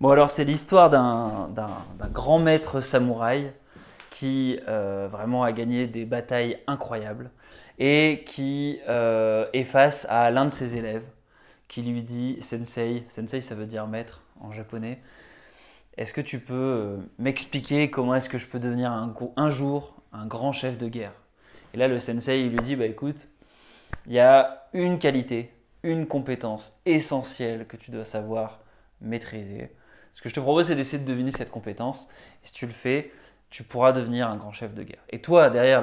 Bon, alors c'est l'histoire d'un grand maître samouraï qui vraiment a gagné des batailles incroyables et qui est face à l'un de ses élèves qui lui dit Sensei, Sensei ça veut dire maître en japonais, est-ce que tu peux m'expliquer comment est-ce que je peux devenir un jour un grand chef de guerre? Et là le sensei il lui dit bah écoute, il y a une qualité, une compétence essentielle que tu dois savoir maîtriser. Ce que je te propose, c'est d'essayer de deviner cette compétence. Et si tu le fais, tu pourras devenir un grand chef de guerre. Et toi, derrière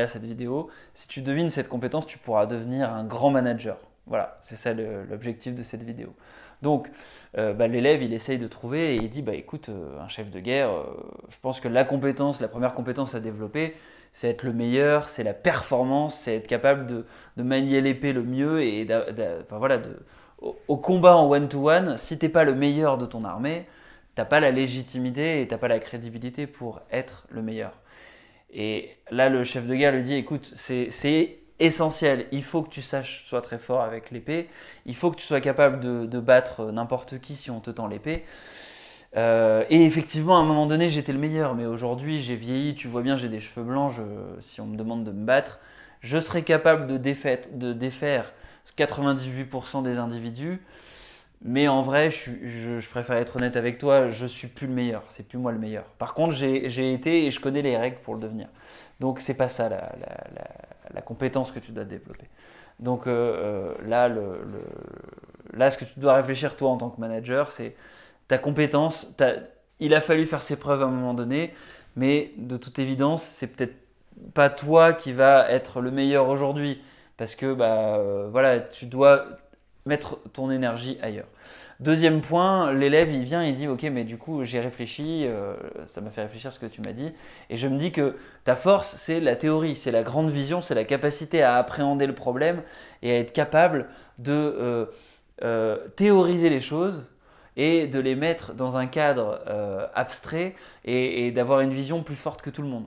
cette vidéo, si tu devines cette compétence, tu pourras devenir un grand manager. Voilà, c'est ça l'objectif de cette vidéo. Donc, l'élève, il essaye de trouver et il dit, bah écoute, un chef de guerre, je pense que la première compétence à développer, c'est être le meilleur, c'est la performance, c'est être capable de manier l'épée le mieux et enfin, voilà, au combat en one-to-one, si t'es pas le meilleur de ton armée, t'as pas la légitimité et t'as pas la crédibilité pour être le meilleur. Et là, le chef de guerre lui dit, écoute, c'est essentiel, il faut que tu saches, sois très fort avec l'épée, il faut que tu sois capable de battre n'importe qui si on te tend l'épée. Et effectivement, à un moment donné, j'étais le meilleur, mais aujourd'hui, j'ai vieilli, tu vois bien, j'ai des cheveux blancs, si on me demande de me battre, je serais capable de défaire 98% des individus, mais en vrai, je préfère être honnête avec toi, je suis plus le meilleur, c'est plus moi le meilleur. Par contre, j'ai été et je connais les règles pour le devenir. Donc, c'est pas ça la compétence que tu dois développer. Donc là, ce que tu dois réfléchir toi en tant que manager, c'est ta compétence. Il a fallu faire ses preuves à un moment donné, mais de toute évidence, c'est peut-être pas toi qui va être le meilleur aujourd'hui, parce que voilà, tu dois mettre ton énergie ailleurs. Deuxième point, l'élève il vient, il dit ok mais du coup j'ai réfléchi, ça m'a fait réfléchir ce que tu m'as dit, et je me dis que ta force c'est la théorie, c'est la grande vision, c'est la capacité à appréhender le problème et à être capable de théoriser les choses et de les mettre dans un cadre abstrait et d'avoir une vision plus forte que tout le monde.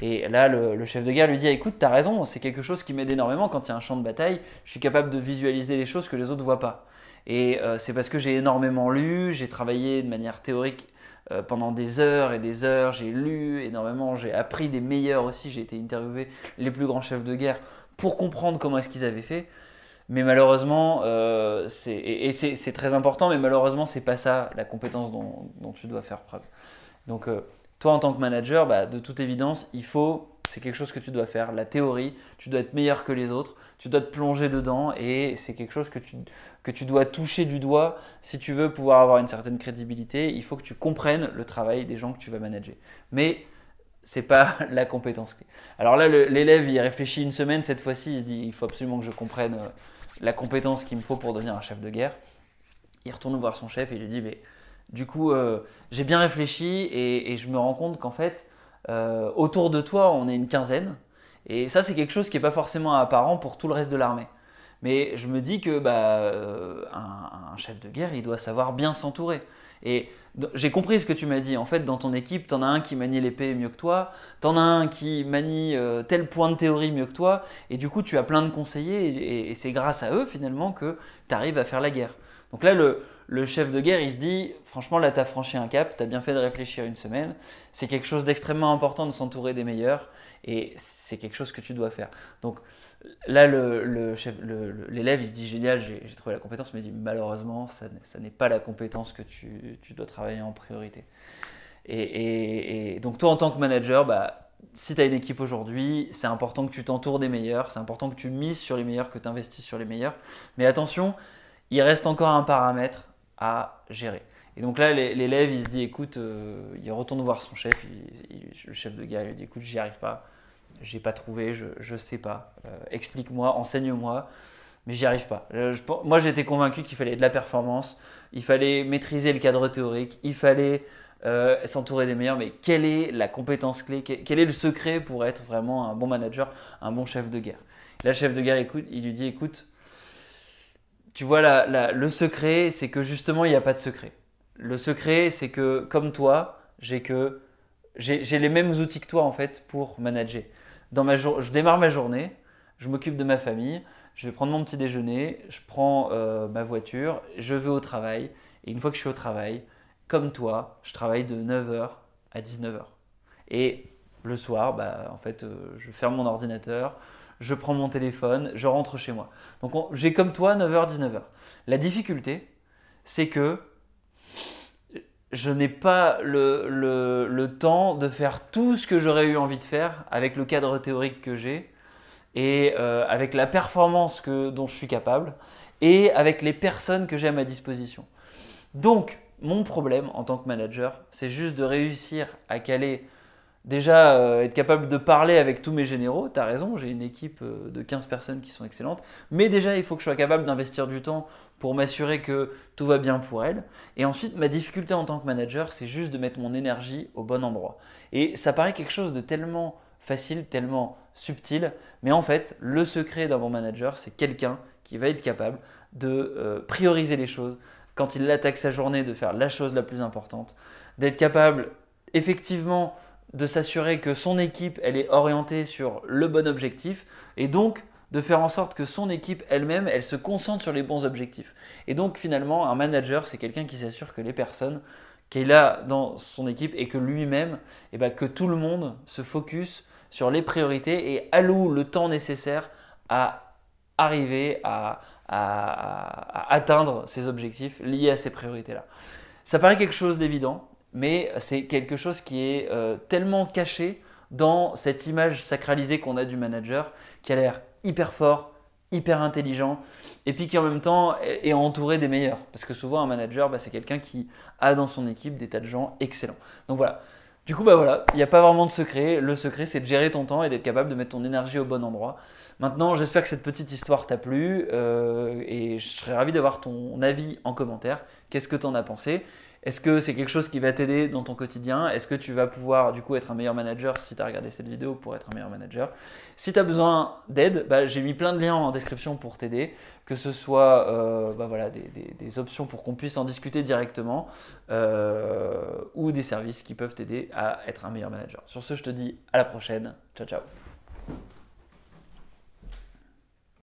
Et là, le chef de guerre lui dit écoute, t'as raison, c'est quelque chose qui m'aide énormément quand il y a un champ de bataille. Je suis capable de visualiser les choses que les autres ne voient pas. Et c'est parce que j'ai énormément lu, j'ai travaillé de manière théorique pendant des heures et des heures, j'ai lu énormément, j'ai appris des meilleurs aussi, j'ai été interviewé les plus grands chefs de guerre pour comprendre comment est-ce qu'ils avaient fait. Mais malheureusement, c'est très important, mais malheureusement, c'est pas ça la compétence dont tu dois faire preuve. Donc, toi, en tant que manager, de toute évidence, c'est quelque chose que tu dois faire. La théorie, tu dois être meilleur que les autres, tu dois te plonger dedans et c'est quelque chose que tu dois toucher du doigt si tu veux pouvoir avoir une certaine crédibilité. Il faut que tu comprennes le travail des gens que tu vas manager. Mais c'est pas la compétence clé. Alors là, l'élève, il réfléchit une semaine, cette fois-ci, il se dit il faut absolument que je comprenne la compétence qu'il me faut pour devenir un chef de guerre. Il retourne voir son chef et il lui dit mais du coup, j'ai bien réfléchi et je me rends compte qu'en fait, autour de toi, on est une quinzaine. Et ça, c'est quelque chose qui n'est pas forcément apparent pour tout le reste de l'armée. Mais je me dis que un chef de guerre, il doit savoir bien s'entourer. Et j'ai compris ce que tu m'as dit. En fait, dans ton équipe, tu en as un qui manie l'épée mieux que toi, tu en as un qui manie tel point de théorie mieux que toi, et du coup, tu as plein de conseillers, et c'est grâce à eux, finalement, que tu arrives à faire la guerre. Donc là, le chef de guerre, il se dit, franchement, là, tu as franchi un cap, tu as bien fait de réfléchir une semaine. C'est quelque chose d'extrêmement important de s'entourer des meilleurs, et c'est quelque chose que tu dois faire. Donc là, l'élève, il se dit, génial, j'ai trouvé la compétence, mais il dit, malheureusement, ça n'est pas la compétence que tu dois travailler en priorité. Et donc toi, en tant que manager, si tu as une équipe aujourd'hui, c'est important que tu t'entoures des meilleurs, c'est important que tu mises sur les meilleurs, que tu investisses sur les meilleurs. Mais attention, il reste encore un paramètre à gérer. Et donc là, l'élève, il se dit, écoute, il retourne voir son chef, le chef de guerre, il lui dit, écoute, j'y arrive pas, j'ai pas trouvé, je sais pas, explique-moi, enseigne-moi, mais j'y arrive pas. Moi, j'étais convaincu qu'il fallait de la performance, il fallait maîtriser le cadre théorique, il fallait s'entourer des meilleurs, mais quelle est la compétence clé, quel est le secret pour être vraiment un bon manager, un bon chef de guerre? Là, le chef de guerre, il lui dit, écoute, tu vois, le secret, c'est que justement, il n'y a pas de secret. Le secret, c'est que, comme toi, j'ai les mêmes outils que toi, en fait, pour manager. Je démarre ma journée, je m'occupe de ma famille, je vais prendre mon petit déjeuner, je prends ma voiture, je vais au travail, et une fois que je suis au travail, comme toi, je travaille de 9h à 19h. Et le soir, en fait, je ferme mon ordinateur, je prends mon téléphone, je rentre chez moi. Donc j'ai comme toi 9h, 19h. La difficulté, c'est que je n'ai pas le temps de faire tout ce que j'aurais eu envie de faire avec le cadre théorique que j'ai et avec la performance dont je suis capable et avec les personnes que j'ai à ma disposition. Donc, mon problème en tant que manager, c'est juste de réussir à caler, déjà être capable de parler avec tous mes généraux. Tu as raison, j'ai une équipe de 15 personnes qui sont excellentes, mais déjà il faut que je sois capable d'investir du temps pour m'assurer que tout va bien pour elles. Et ensuite, ma difficulté en tant que manager, c'est juste de mettre mon énergie au bon endroit. Et ça paraît quelque chose de tellement facile, tellement subtil, mais en fait, le secret d'un bon manager, c'est quelqu'un qui va être capable de prioriser les choses, quand il attaque sa journée, de faire la chose la plus importante, d'être capable effectivement de s'assurer que son équipe elle est orientée sur le bon objectif et donc de faire en sorte que son équipe elle-même elle se concentre sur les bons objectifs. Et donc finalement un manager c'est quelqu'un qui s'assure que les personnes qu'il a dans son équipe et que lui-même, que tout le monde se focus sur les priorités et alloue le temps nécessaire à arriver à atteindre ses objectifs liés à ces priorités-là. Ça paraît quelque chose d'évident, mais c'est quelque chose qui est tellement caché dans cette image sacralisée qu'on a du manager, qui a l'air hyper fort, hyper intelligent, et puis qui en même temps est entouré des meilleurs. Parce que souvent un manager, c'est quelqu'un qui a dans son équipe des tas de gens excellents. Donc voilà. Du coup, voilà, il n'y a pas vraiment de secret. Le secret, c'est de gérer ton temps et d'être capable de mettre ton énergie au bon endroit. Maintenant, j'espère que cette petite histoire t'a plu et je serais ravi d'avoir ton avis en commentaire. Qu'est-ce que tu en as pensé? Est-ce que c'est quelque chose qui va t'aider dans ton quotidien? Est-ce que tu vas pouvoir du coup être un meilleur manager si tu as regardé cette vidéo pour être un meilleur manager? Si tu as besoin d'aide, j'ai mis plein de liens en description pour t'aider, que ce soit des options pour qu'on puisse en discuter directement ou des services qui peuvent t'aider à être un meilleur manager. Sur ce, je te dis à la prochaine. Ciao, ciao.